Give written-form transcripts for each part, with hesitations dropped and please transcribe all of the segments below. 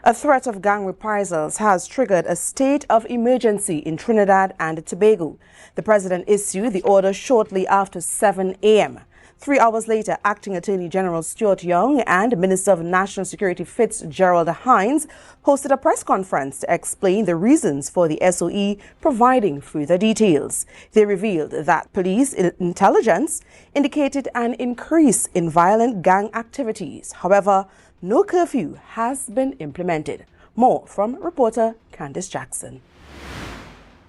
A threat of gang reprisals has triggered a state of emergency in Trinidad and Tobago. The president issued the order shortly after 7 a.m. 3 hours later, Acting Attorney General Stuart and Minister of National Security Fitzgerald Hinds hosted a press conference to explain the reasons for the SOE, providing further details. They revealed that police intelligence indicated an increase in violent gang activities. However, no curfew has been implemented. More from reporter Kandace Jackson.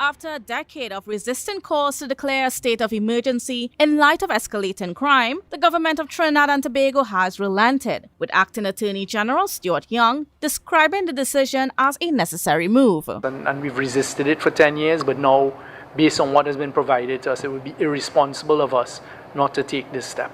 After a decade of resistant calls to declare a state of emergency in light of escalating crime, the government of Trinidad and Tobago has relented, with Acting Attorney General Stuart describing the decision as a necessary move. And we've resisted it for 10 years, but now, based on what has been provided to us, it would be irresponsible of us not to take this step.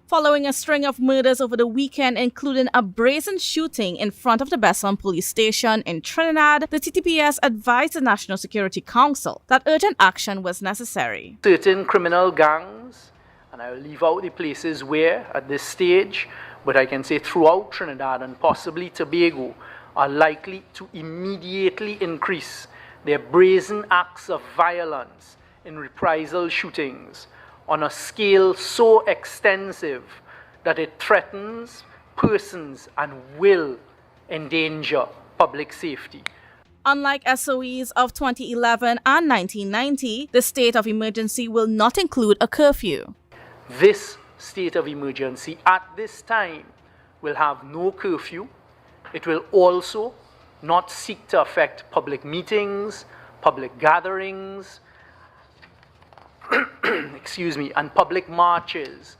Following a string of murders over the weekend, including a brazen shooting in front of the Besson police station in Trinidad, the TTPS advised the National Security Council that urgent action was necessary. Certain criminal gangs, and I will leave out the places where at this stage, but I can say throughout Trinidad and possibly Tobago, are likely to immediately increase their brazen acts of violence in reprisal shootings on a scale so extensive that it threatens persons and will endanger public safety. Unlike SOEs of 2011 and 1990, the state of emergency will not include a curfew. This state of emergency at this time will have no curfew. It will also not seek to affect public meetings, public gatherings, and public marches.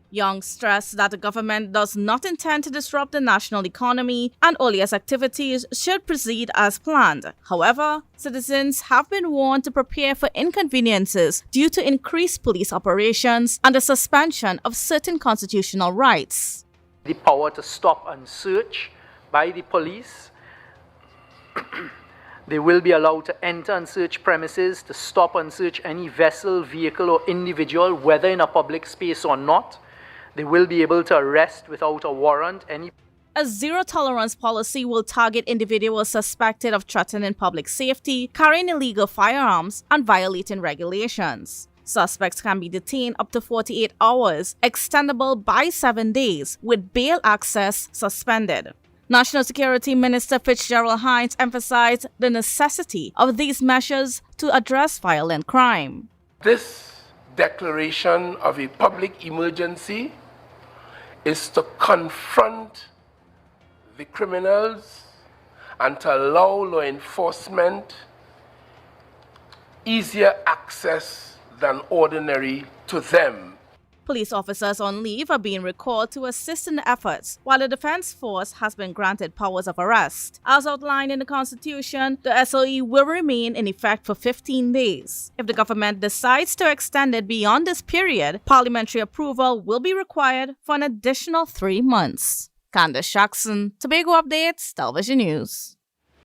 Young stressed that the government does not intend to disrupt the national economy and all its activities should proceed as planned. However, citizens have been warned to prepare for inconveniences due to increased police operations and the suspension of certain constitutional rights. The power to stop and search by the police. They will be allowed to enter and search premises, to stop and search any vessel, vehicle or individual, whether in a public space or not. They will be able to arrest without a warrant any. A zero-tolerance policy will target individuals suspected of threatening public safety, carrying illegal firearms, and violating regulations. Suspects can be detained up to 48 hours, extendable by 7 days, with bail access suspended. National Security Minister Fitzgerald emphasized the necessity of these measures to address violent crime. This declaration of a public emergency is to confront the criminals and to allow law enforcement easier access than ordinary to them. Police officers on leave are being recalled to assist in the efforts, while the Defense Force has been granted powers of arrest. As outlined in the Constitution, the SOE will remain in effect for 15 days. If the government decides to extend it beyond this period, parliamentary approval will be required for an additional 3 months. Kandace Jackson, Tobago Updates, Television News.